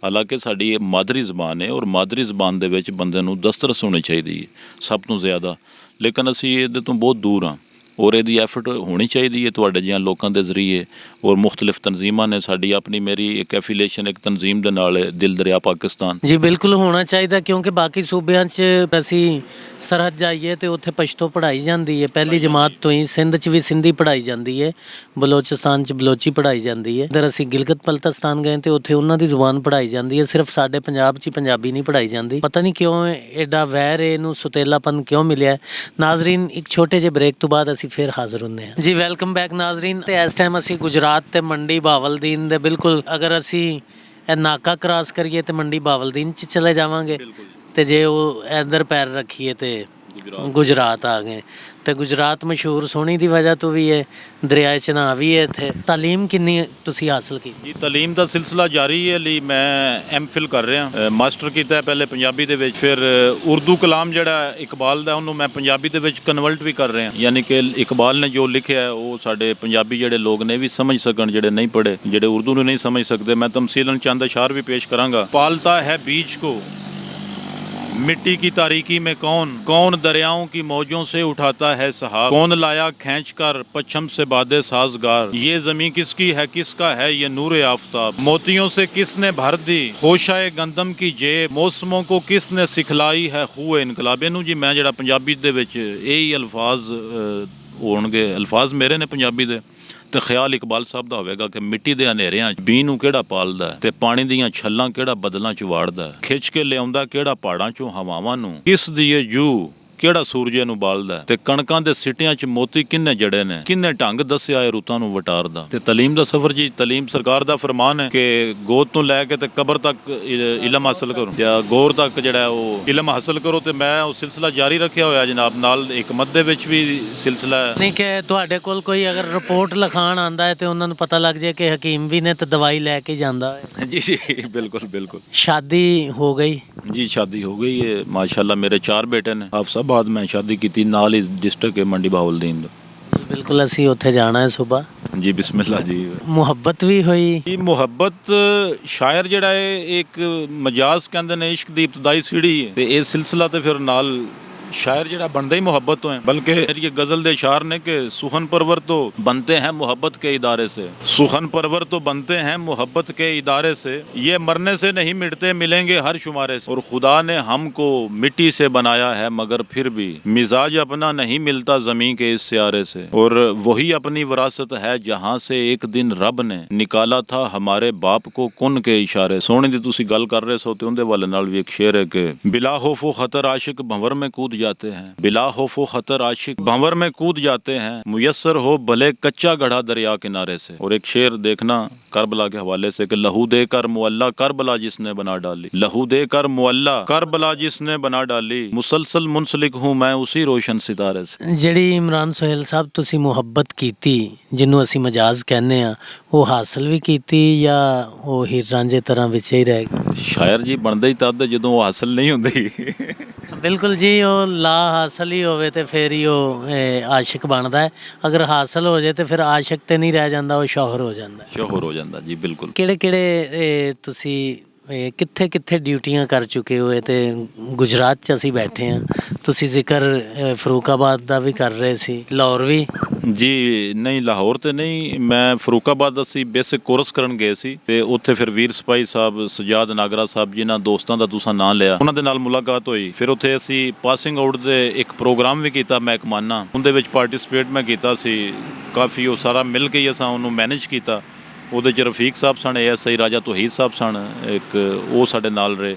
ਹਾਲਾਂਕਿ ਸਾਡੀ ਇਹ ਮਾਦਰੀ ਜ਼ਬਾਨ ਹੈ ਔਰ ਮਾਦਰੀ ਜ਼ਬਾਨ ਦੇ ਵਿੱਚ ਬੰਦੇ ਨੂੰ ਦਸਤਰਸ ਹੋਣੀ ਚਾਹੀਦੀ ਹੈ ਸਭ ਤੋਂ ਜ਼ਿਆਦਾ, ਲੇਕਿਨ ਅਸੀਂ ਇਹਦੇ ਤੋਂ ਬਹੁਤ ਦੂਰ ਹਾਂ। ਔਰ ਇਹਦੀ ਐਫਰਟ ਹੋਣੀ ਚਾਹੀਦੀ ਹੈ ਤੁਹਾਡੇ ਜਿਹੀਆਂ ਲੋਕਾਂ ਦੇ ਜ਼ਰੀਏ ਔਰ ਮੁxtਲਿਫ ਤਨਜ਼ੀਮਾਂ ਨੇ ਸਾਡੀ ਆਪਣੀ ਮੇਰੀ ਇੱਕ ਐਫੀਲੀਏਸ਼ਨ ਇੱਕ ਤਨਜ਼ੀਮ ਦੇ ਨਾਲ ਹੈ, ਦਿਲ ਦਰਿਆ ਪਾਕਿਸਤਾਨ। ਜੀ ਬਿਲਕੁਲ ਹੋਣਾ ਚਾਹੀਦਾ, ਕਿਉਂਕਿ ਬਾਕੀ ਸੂਬਿਆਂ 'ਚ ਅਸੀਂ ਸਰਹੱਦ ਜਾਈਏ ਤੇ ਉੱਥੇ ਪਸ਼ਤੋ ਪੜ੍ਹਾਈ ਜਾਂਦੀ ਹੈ ਪਹਿਲੀ ਜਮਾਤ ਤੋਂ ਹੀ। ਸਿੰਧ 'ਚ ਵੀ ਸਿੰਧੀ ਪੜ੍ਹਾਈ ਜਾਂਦੀ ਹੈ, ਬਲੋਚਿਸਤਾਨ 'ਚ ਬਲੋਚੀ ਪੜ੍ਹਾਈ ਜਾਂਦੀ ਹੈ। ਇੱਧਰ ਅਸੀਂ ਗਿਲਗਿਤ ਬਲਤਿਸਤਾਨ ਗਏ ਤੇ ਉੱਥੇ ਉਹਨਾਂ ਦੀ ਜ਼ੁਬਾਨ ਪੜ੍ਹਾਈ ਜਾਂਦੀ ਹੈ। ਸਿਰਫ ਸਾਡੇ ਪੰਜਾਬ 'ਚ ਹੀ ਪੰਜਾਬੀ ਨਹੀਂ ਪੜ੍ਹਾਈ ਜਾਂਦੀ। ਪਤਾ ਨਹੀਂ ਕਿਉਂ ਐਡਾ ਵੈਰ ਇਹਨੂੰ ਸੁਤੇਲਾਪਨ ਕਿਉਂ ਮਿਲਿਆ। ਨਾਜ਼ਰੀਨ, ਇੱਕ ਛੋਟੇ ਜਿਹੇ ਬ੍ਰੇਕ ਤੋਂ ਬਾਅਦ ਅਸੀਂ ਫਿਰ ਹਾਜ਼ਰ ਹੁੰਦੇ ਹਾਂ ਜੀ। Welcome back Nazreen. ਤੇ ਇਸ ਟਾਈਮ ਅਸੀਂ ਗੁਜਰਾਤ ਤੇ ਮੰਡੀ ਬਾਵਲਦੀਨ ਦੇ ਬਿਲਕੁਲ, ਅਗਰ ਅਸੀਂ ਇਹ ਨਾਕਾ ਕ੍ਰਾਸ ਕਰੀਏ ਤੇ ਮੰਡੀ ਬਾਵਲਦੀਨ 'ਚ ਚਲੇ ਜਾਵਾਂਗੇ ਤੇ ਜੇ ਉਹ ਇੱਧਰ ਪੈਰ ਰੱਖੀਏ ਤੇ ਗੁਜਰਾਤ ਆ ਗਏ। ਤੇ ਗੁਜਰਾਤ ਮਸ਼ਹੂਰ ਸੋਹਣੀ ਦੀ ਵਜ੍ਹਾ ਤੋਂ ਵੀ ਹੈ, ਦਰਿਆਏ ਚਨਾਬ ਵੀ ਹੈ ਇੱਥੇ। ਤਾਲੀਮ ਕਿੰਨੀ ਤੁਸੀਂ ਹਾਸਲ ਕੀਤੀ? ਜੀ ਤਾਲੀਮ ਦਾ ਸਿਲਸਿਲਾ ਜਾਰੀ ਹੈ। ਲਈ ਮੈਂ ਐਮਫਿਲ ਕਰ ਰਿਹਾ, ਮਾਸਟਰ ਕੀਤਾ ਹੈ ਪਹਿਲੇ ਪੰਜਾਬੀ ਦੇ ਵਿੱਚ, ਫਿਰ ਉਰਦੂ ਕਲਾਮ ਜਿਹੜਾ ਇਕਬਾਲ ਦਾ ਉਹਨੂੰ ਮੈਂ ਪੰਜਾਬੀ ਦੇ ਵਿੱਚ ਕਨਵਰਟ ਵੀ ਕਰ ਰਿਹਾ। ਯਾਨੀ ਕਿ ਇਕਬਾਲ ਨੇ ਜੋ ਲਿਖਿਆ ਹੈ ਉਹ ਸਾਡੇ ਪੰਜਾਬੀ ਜਿਹੜੇ ਲੋਕ ਨੇ ਵੀ ਸਮਝ ਸਕਣ, ਜਿਹੜੇ ਨਹੀਂ ਪੜ੍ਹੇ, ਜਿਹੜੇ ਉਰਦੂ ਨੂੰ ਨਹੀਂ ਸਮਝ ਸਕਦੇ। ਮੈਂ ਤਮਸੀਲਨ ਚੰਦ ਅਸ਼ਾਰ ਵੀ ਪੇਸ਼ ਕਰਾਂਗਾ। ਪਾਲਤਾ ਹੈ बीज को मिट्टी की तारीकी में कौन, कौन दरियाओं की मौजों से उठाता है सहाब, कौन लाया खींच कर पच्छम से बादे साजगार, ये ज़मीं किसकी है किसका है ये नूर आफ्ताब, मोतियों से किसने भर दी होशाए गंदम की जेब, मौसमों को किसने सिखलाई है खूह इनकलाब। ਇਹਨੂੰ ਜੀ ਮੈਂ ਜਿਹੜਾ ਪੰਜਾਬੀ ਦੇ ਵਿੱਚ ਇਹੀ ਅਲਫਾਜ਼ ਹੋਣਗੇ, ਅਲਫਾਜ਼ ਮੇਰੇ ਨੇ ਪੰਜਾਬੀ ਦੇ, ਤੇ ਖਿਆਲ ਇਕਬਾਲ ਸਾਹਿਬ ਦਾ ਹੋਵੇਗਾ ਕਿ ਮਿੱਟੀ ਦੇ ਹਨੇਰਿਆਂ 'ਚ ਬੀਂ ਨੂੰ ਕਿਹੜਾ ਪਾਲਦਾ, ਤੇ ਪਾਣੀ ਦੀਆਂ ਛੱਲਾਂ ਕਿਹੜਾ ਬਦਲਾਂ 'ਚ ਵਾੜਦਾ, ਖਿੱਚ ਕੇ ਲਿਆਉਂਦਾ ਕਿਹੜਾ ਪਹਾੜਾਂ 'ਚੋਂ ਹਵਾਵਾਂ ਨੂੰ, ਕਿਸ ਦੀ ਇਹ ਜੂ ਕਿਹੜਾ ਸੂਰਜੇ ਨੂੰ ਬਾਲਦਾ, ਤੇ ਕਣਕਾਂ ਦੇ ਸਿੱਟਿਆਂ 'ਚ ਮੋਤੀ ਕਿੰਨੇ ਜੜੇ ਨੇ, ਕਿੰਨੇ ਢੰਗ ਦੱਸਿਆ ਇਹ ਰੁੱਤਾਂ ਨੂੰ ਵਟਾਰਦਾ। ਤੇ ਤਾਲੀਮ ਦਾ ਸਫ਼ਰ ਜੀ, ਤਾਲੀਮ ਸਰਕਾਰ ਦਾ ਫਰਮਾਨ ਹੈ ਕਿ ਗੋਦ ਤੋਂ ਲੈ ਕੇ ਤੇ ਕਬਰ ਤੱਕ ਇਲਮ ਹਾਸਲ ਕਰੋ, ਜਾਂ ਗੌਰ ਤੱਕ ਜਿਹੜਾ ਉਹ ਇਲਮ ਹਾਸਲ ਕਰੋ। ਤੇ ਮੈਂ ਉਹ ਸਿਲਸਿਲਾ ਜਾਰੀ ਰੱਖਿਆ ਹੋਇਆ ਜਨਾਬ। ਨਾਲ ਇੱਕ ਮੱਦੇ ਵਿੱਚ ਵੀ ਸਿਲਸਿਲਾ ਹੈ। ਨਹੀਂ ਕਿ ਤੁਹਾਡੇ ਕੋਲ ਕੋਈ ਅਗਰ ਰਿਪੋਰਟ ਲਿਖਾਣ ਆਂਦਾ ਹੈ ਤੇ ਉਹਨਾਂ ਨੂੰ ਪਤਾ ਲੱਗ ਜਾਏ ਕਿ ਹਕੀਮ ਵੀ ਨੇ ਤੇ ਦਵਾਈ ਲੈ ਕੇ ਜਾਂਦਾ ਹੈ। ਜੀ ਜੀ ਬਿਲकुल बिल्कुल। शादी हो गई जी शादी हो गई है माशाल्लाह। मेरे 4 बेटे ने। हाफसाबाद में शादी की थी, नाल ही डिस्ट्रिक्ट है मंडी बहावलदीन दा। जी बिल्कुल, ਅਸੀਂ ਉੱਥੇ ਜਾਣਾ ਹੈ ਸੁਬह। जी बिस्मिल्लाह जी। ਮੁਹੱਬਤ ਵੀ ਹੋਈ। ਇਹ ਮੁਹੱਬਤ ਸ਼ਾਇਰ ਜਿਹੜਾ ਹੈ ਇੱਕ ਮਜਾਜ਼ ਕਹਿੰਦੇ ਨੇ, ਇਸ਼ਕ ਦੀ ਇਬਤਦਾਈ ਸੀੜੀ ਹੈ, ਤੇ ਇਹ ਸਿਲਸਿਲਾ ਤੇ ਫਿਰ ਨਾਲ शायर जरा बनता ही मोहब्बत तो है। बल्कि ये गज़ल दे शार ने कि सुखन परवर तो बनते हैं मोहब्बत के इदारे से, सुखन परवर तो बनते हैं मोहब्बत के इदारे से, ये मरने से नहीं मिटते मिलेंगे हर शुमारे से, और खुदा ने हमको मिट्टी से बनाया है मगर फिर भी मिजाज अपना नहीं मिलता ज़मीन के इस सियारे से, और वही अपनी विरासत है जहाँ से एक दिन रब ने निकाला था हमारे बाप को कुन के इशारे। सोने दी तुसी गल कर रहे सो ते उहदे वाले नाल भी एक शेर है कि बिला खौफ खतर आशिक भंवर में कूद जाते हैं, बिला खौफ खतर आशिक भंवर में कूद जाते हैं, मुयस्सर हो भले कच्चा गढ़ा दरिया किनारे से। और एक शेर देखना करबला के हवाले से कि लहू देकर मुअल्ला करबला जिसने बना डाली, लहू देकर मुअल्ला करबला जिसने बना डाली, मुसलसल मुंसलिक हूँ मैं उसी रोशन सितारे से। ਜਿਹੜੀ ਇਮਰਾਨ ਸੁਹੇਲ ਸਾਹਿਬ ਤੁਸੀਂ ਮੁਹੱਬਤ ਕੀਤੀ, ਜਿਹਨੂੰ ਅਸੀਂ ਮਜਾਜ਼ ਕਹਿੰਦੇ ਆ, ਉਹ ਹਾਸਲ ਵੀ ਕੀਤੀ ਜਾਂ ਉਹ ਹੀਰ ਰਾਂਝੇ ਤਰ੍ਹਾਂ ਵਿੱਚ ਹੀ ਰਹਿ ਗਈ? ਸ਼ਾਇਰ ਜੀ ਬਣਦਾ ਹੀ ਤਦ ਜਦੋਂ ਉਹ ਹਾਸਲ ਨਹੀਂ ਹੁੰਦੀ। ਬਿਲਕੁਲ ਜੀ, ਉਹ ਲਾ ਹਾਸਲ ਹੀ ਹੋਵੇ ਤੇ ਫਿਰ ਹੀ ਉਹ ਆਸ਼ਿਕ ਬਣਦਾ ਹੈ। ਅਗਰ ਹਾਸਲ ਹੋ ਜਾਏ ਤੇ ਫਿਰ ਆਸ਼ਿਕ ਤੇ ਨਹੀਂ ਰਹਿ ਜਾਂਦਾ, ਉਹ ਸ਼ੌਹਰ ਹੋ ਜਾਂਦਾ। ਸ਼ੌਹਰ ਹੋ ਜਾਂਦਾ ਜੀ ਬਿਲਕੁਲ। ਕਿਹੜੇ ਕਿਹੜੇ ਤੁਸੀਂ ਕਿੱਥੇ ਕਿੱਥੇ ਡਿਊਟੀਆਂ ਕਰ ਚੁੱਕੇ ਹੋਏ? ਤੇ ਗੁਜਰਾਤ 'ਚ ਅਸੀਂ ਬੈਠੇ ਹਾਂ, ਤੁਸੀਂ ਜ਼ਿਕਰ ਫਰੂਕਾਬਾਦ ਦਾ ਵੀ ਕਰ ਰਹੇ ਸੀ, ਲਾਹੌਰ ਵੀ? ਜੀ ਨਹੀਂ, ਲਾਹੌਰ ਤੇ ਨਹੀਂ, ਮੈਂ ਫਰੂਕਾਬਾਦ ਅਸੀਂ ਬੇਸਿਕ ਕੋਰਸ ਕਰਨ ਗਏ ਸੀ, ਤੇ ਉੱਥੇ ਫਿਰ ਵੀਰ ਸਿਪਾਹੀ ਸਾਹਿਬ, ਸਜਾਦ ਨਾਗਰਾ ਸਾਹਿਬ, ਜਿਨ੍ਹਾਂ ਦੋਸਤਾਂ ਦਾ ਤੁਸੀਂ ਨਾਂ ਲਿਆ, ਉਹਨਾਂ ਦੇ ਨਾਲ ਮੁਲਾਕਾਤ ਹੋਈ। ਫਿਰ ਉੱਥੇ ਅਸੀਂ ਪਾਸਿੰਗ ਆਊਟ ਦੇ ਇੱਕ ਪ੍ਰੋਗਰਾਮ ਵੀ ਕੀਤਾ ਮਹਿਕਮਾਨਾ, ਉਹਦੇ ਵਿੱਚ ਪਾਰਟਿਸਿਪੇਟ ਮੈਂ ਕੀਤਾ ਸੀ ਕਾਫੀ। ਉਹ ਸਾਰਾ ਮਿਲ ਕੇ ਹੀ ਅਸਾਂ ਉਹਨੂੰ ਮੈਨੇਜ ਕੀਤਾ। ਉਹਦੇ 'ਚ ਰਫੀਕ ਸਾਹਿਬ ਸਨ, ASI ਰਾਜਾ ਤੋਹੀਦ ਸਾਹਿਬ ਸਨ ਇੱਕ, ਉਹ ਸਾਡੇ ਨਾਲ ਰਹੇ।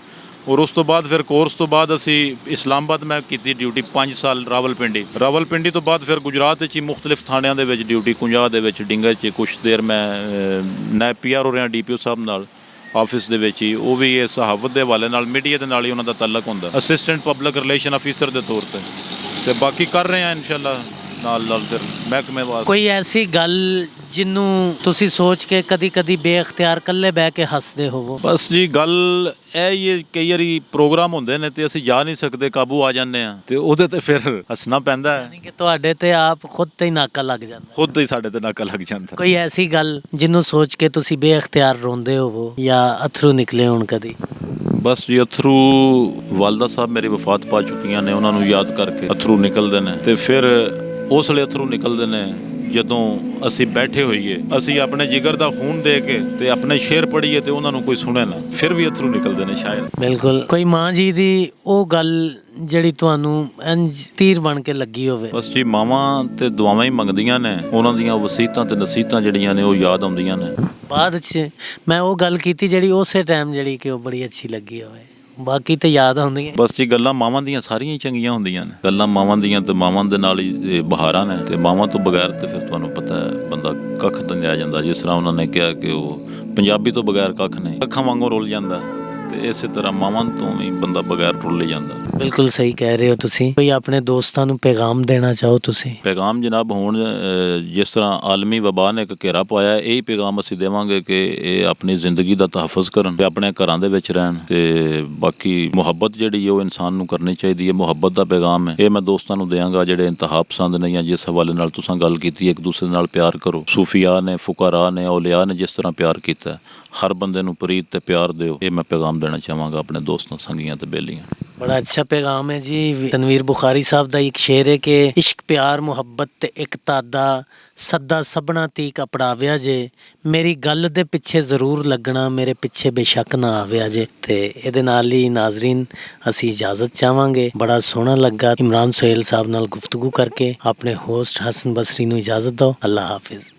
ਔਰ ਉਸ ਤੋਂ ਬਾਅਦ ਫਿਰ ਕੋਰਸ ਤੋਂ ਬਾਅਦ ਅਸੀਂ ਇਸਲਾਮਾਬਾਦ ਮੈਂ ਕੀਤੀ ਡਿਊਟੀ 5 ਸਾਲ, ਰਾਵਲਪਿੰਡੀ ਤੋਂ ਬਾਅਦ ਫਿਰ ਗੁਜਰਾਤ ਵਿੱਚ ਹੀ ਮੁxtਲਿਫ ਥਾਣਿਆਂ ਦੇ ਵਿੱਚ ਡਿਊਟੀ, ਕੁੰਜਾ ਦੇ ਵਿੱਚ, ਡਿੰਗਾ 'ਚ ਕੁਛ ਦੇਰ ਮੈਂ ਨਾਇਬ PR ਹੋ ਰਿਹਾ DPO ਸਾਹਿਬ ਨਾਲ ਆਫਿਸ ਦੇ ਵਿੱਚ ਹੀ। ਉਹ ਵੀ ਇਹ ਸਹਾਵਤ ਦੇ ਹਵਾਲੇ ਨਾਲ ਮੀਡੀਆ ਦੇ ਨਾਲ ਹੀ ਉਹਨਾਂ ਦਾ ਤਾਲੁਕ ਹੁੰਦਾ, ਅਸਿਸਟੈਂਟ ਪਬਲਿਕ ਰਿਲੇਸ਼ਨ ਅਫੀਸਰ ਦੇ ਤੌਰ ਤੇ ਬਾਕੀ ਕਰ ਰਹੇ ਹਾਂ ਇਨਸ਼ਾਅੱਲਾ ਨਾਲ ਨਾਲ ਫਿਰ ਮਹਿਕਮੇ ਵਾਸਤੇ। ਕੋਈ ਐਸੀ ਗੱਲ ਜਿਹਨੂੰ ਤੁਸੀਂ ਸੋਚ ਕੇ ਕਦੀ ਕਦੀ ਬੇਇਖਤਿਆਰ ਇਕੱਲੇ ਬਹਿ ਕੇ ਹੱਸਦੇ ਹੋਵੋ? ਬਸ ਜੀ ਗੱਲ ਇਹ ਕਈ ਵਾਰੀ ਪ੍ਰੋਗਰਾਮ ਹੁੰਦੇ ਨੇ ਤੇ ਅਸੀਂ ਜਾ ਨਹੀਂ ਸਕਦੇ, ਕਾਬੂ ਆ ਜਾਂਦੇ ਆ, ਤੇ ਉਹਦੇ ਤੇ ਫਿਰ ਹੱਸਣਾ ਪੈਂਦਾ ਹੈ। ਯਾਨੀ ਕਿ ਤੁਹਾਡੇ ਤੇ ਆਪ ਖੁਦ ਤੇ ਹੀ ਨਾਕਾ ਲੱਗ ਜਾਂਦਾ? ਖੁਦ ਹੀ ਸਾਡੇ ਤੇ ਨਾਕਾ ਲੱਗ ਜਾਂਦਾ। ਕੋਈ ਐਸੀ ਗੱਲ ਜਿਹਨੂੰ ਸੋਚ ਕੇ ਤੁਸੀਂ ਬੇਇਖਤਿਆਰ ਰੋਂਦੇ ਹੋਵੋ ਜਾਂ ਅਥਰੂ ਨਿਕਲੇ ਹੋਣ ਕਦੀ? ਬਸ ਜੀ ਅਥਰੂ, ਵਾਲਦਾ ਸਾਹਿਬ ਮੇਰੀ ਵਫਾਤ ਪਾ ਚੁੱਕੀਆਂ ਨੇ, ਉਹਨਾਂ ਨੂੰ ਯਾਦ ਕਰਕੇ ਅਥਰੂ ਨਿਕਲਦੇ ਨੇ, ਤੇ ਫਿਰ ਉਸ ਵੇਲੇ ਅਥਰੂ ਨਿਕਲਦੇ ਨੇ ਜਦੋਂ ਅਸੀਂ ਬੈਠੇ ਹੋਈਏ, ਅਸੀਂ ਆਪਣੇ ਜਿਗਰ ਦਾ ਖੂਨ ਦੇ ਕੇ ਤੇ ਆਪਣੇ ਸ਼ੇਰ ਪੜ੍ਹੀਏ ਤੇ ਉਹਨਾਂ ਨੂੰ ਕੋਈ ਸੁਣੇ ਨਾ, ਫਿਰ ਵੀ ਅਥਰੂ ਨਿਕਲਦੇ ਨੇ ਸ਼ਾਇਦ। ਬਿਲਕੁਲ, ਕੋਈ ਮਾਂ ਜੀ ਦੀ ਉਹ ਗੱਲ ਜਿਹੜੀ ਤੁਹਾਨੂੰ ਇੰਜ ਤੀਰ ਬਣ ਕੇ ਲੱਗੀ ਹੋਵੇ? ਬਸ ਜੀ, ਮਾਵਾਂ ਤੇ ਦੁਆਵਾਂ ਹੀ ਮੰਗਦੀਆਂ ਨੇ, ਉਹਨਾਂ ਦੀਆਂ ਵਸੀਤਾਂ ਤੇ ਨਸੀਹਤਾਂ ਜਿਹੜੀਆਂ ਨੇ ਉਹ ਯਾਦ ਆਉਂਦੀਆਂ ਨੇ। ਬਾਅਦ 'ਚ ਮੈਂ ਉਹ ਗੱਲ ਕੀਤੀ ਜਿਹੜੀ ਉਸੇ ਟਾਈਮ ਜਿਹੜੀ ਕਿ ਉਹ ਬੜੀ ਅੱਛੀ ਲੱਗੀ ਹੋਵੇ, ਬਾਕੀ ਤੇ ਯਾਦ ਆਉਂਦੀਆਂ। ਬਸ ਜੀ, ਗੱਲਾਂ ਮਾਵਾਂ ਦੀਆਂ ਸਾਰੀਆਂ ਹੀ ਚੰਗੀਆਂ ਹੁੰਦੀਆਂ ਨੇ, ਗੱਲਾਂ ਮਾਵਾਂ ਦੀਆਂ ਤੇ ਮਾਵਾਂ ਦੇ ਨਾਲ ਹੀ ਬਹਾਰਾਂ ਨੇ, ਤੇ ਮਾਵਾਂ ਤੋਂ ਬਗੈਰ ਤੇ ਫਿਰ ਤੁਹਾਨੂੰ ਪਤਾ ਹੈ ਬੰਦਾ ਕੱਖ ਤਾਂ ਨਹੀਂ ਰਹਿ ਜਾਂਦਾ। ਜਿਸ ਤਰ੍ਹਾਂ ਉਹਨਾਂ ਨੇ ਕਿਹਾ ਕਿ ਉਹ ਪੰਜਾਬੀ ਤੋਂ ਬਗੈਰ ਕੱਖ ਨਹੀਂ, ਅੱਖਾਂ ਵਾਂਗੂ ਰੁੱਲ ਜਾਂਦਾ, ਤੇ ਇਸੇ ਤਰ੍ਹਾਂ ਮਾਵਾਂ ਤੋਂ ਵੀ ਬੰਦਾ ਬਗੈਰ ਰੁੱਲ ਜਾਂਦਾ। ਬਿਲਕੁਲ ਸਹੀ ਕਹਿ ਰਹੇ ਹੋ ਤੁਸੀਂ। ਕੋਈ ਆਪਣੇ ਦੋਸਤਾਂ ਨੂੰ ਪੈਗਾਮ ਦੇਣਾ ਚਾਹੋ ਤੁਸੀਂ? ਪੈਗਾਮ ਜਨਾਬ, ਹੁਣ ਜਿਸ ਤਰ੍ਹਾਂ ਆਲਮੀ ਵਬਾ ਨੇ ਇੱਕ ਘੇਰਾ ਪਾਇਆ, ਇਹੀ ਪੈਗਾਮ ਅਸੀਂ ਦੇਵਾਂਗੇ ਕਿ ਇਹ ਆਪਣੀ ਜ਼ਿੰਦਗੀ ਦਾ ਤਹਫੁਜ਼ ਕਰਨ ਤੇ ਆਪਣੇ ਘਰਾਂ ਦੇ ਵਿੱਚ ਰਹਿਣ, ਤੇ ਬਾਕੀ ਮੁਹੱਬਤ ਜਿਹੜੀ ਉਹ ਇਨਸਾਨ ਨੂੰ ਕਰਨੀ ਚਾਹੀਦੀ ਹੈ। ਮੁਹੱਬਤ ਦਾ ਪੈਗਾਮ ਹੈ ਇਹ ਮੈਂ ਦੋਸਤਾਂ ਨੂੰ ਦਿਆਂਗਾ ਜਿਹੜੇ ਇੰਤਹਾ ਪਸੰਦ ਨੇ, ਜਾਂ ਜਿਸ ਹਵਾਲੇ ਨਾਲ ਤੁਸੀਂ ਗੱਲ ਕੀਤੀ, ਇੱਕ ਦੂਸਰੇ ਨਾਲ ਪਿਆਰ ਕਰੋ। ਸੂਫੀਆ ਨੇ, ਫੁਕਾਰਾ ਨੇ, ਔਲਿਆ ਨੇ ਜਿਸ ਤਰ੍ਹਾਂ ਪਿਆਰ ਕੀਤਾ, ਹਰ ਬੰਦੇ ਨੂੰ ਪ੍ਰੀਤ ਤੇ ਪਿਆਰ ਦਿਓ। ਇਹ ਮੈਂ ਪੈਗਾਮ ਦੇਣਾ ਚਾਹਾਂਗਾ ਆਪਣੇ ਦੋਸਤਾਂ, ਸੰਗੀਆਂ ਤੇ ਬੇਲੀਆਂ। ਬੜਾ ਅੱਛਾ ਪੈਗਾਮ ਹੈ ਜੀ। ਤਨਵੀਰ ਬੁਖਾਰੀ ਸਾਹਿਬ ਦਾ ਇੱਕ ਸ਼ੇਰ ਹੈ ਕਿ ਇਸ਼ਕ ਪਿਆਰ ਮੁਹੱਬਤ ਤੇ ਇਕਤਾ ਦਾ ਸੱਦਾ ਸਭਨਾ ਤੀਕ ਅਪੜਾਵਿਆ ਜੇ, ਮੇਰੀ ਗੱਲ ਦੇ ਪਿੱਛੇ ਜ਼ਰੂਰ ਲੱਗਣਾ, ਮੇਰੇ ਪਿੱਛੇ ਬੇਸ਼ੱਕ ਨਾ ਆਵਿਆ ਜੇ। ਤੇ ਇਹਦੇ ਨਾਲ ਹੀ ਨਾਜ਼ਰੀਨ ਅਸੀਂ ਇਜਾਜ਼ਤ ਚਾਹਾਂਗੇ। ਬੜਾ ਸੋਹਣਾ ਲੱਗਾ ਇਮਰਾਨ ਸੁਹੇਲ ਸਾਹਿਬ ਨਾਲ ਗੁਫ਼ਤਗੂ ਕਰਕੇ। ਆਪਣੇ ਹੋਸਟ ਹਸਨ ਬਸਰੀ ਨੂੰ ਇਜਾਜ਼ਤ ਦਿਓ। ਅੱਲਾ ਹਾਫਿਜ਼।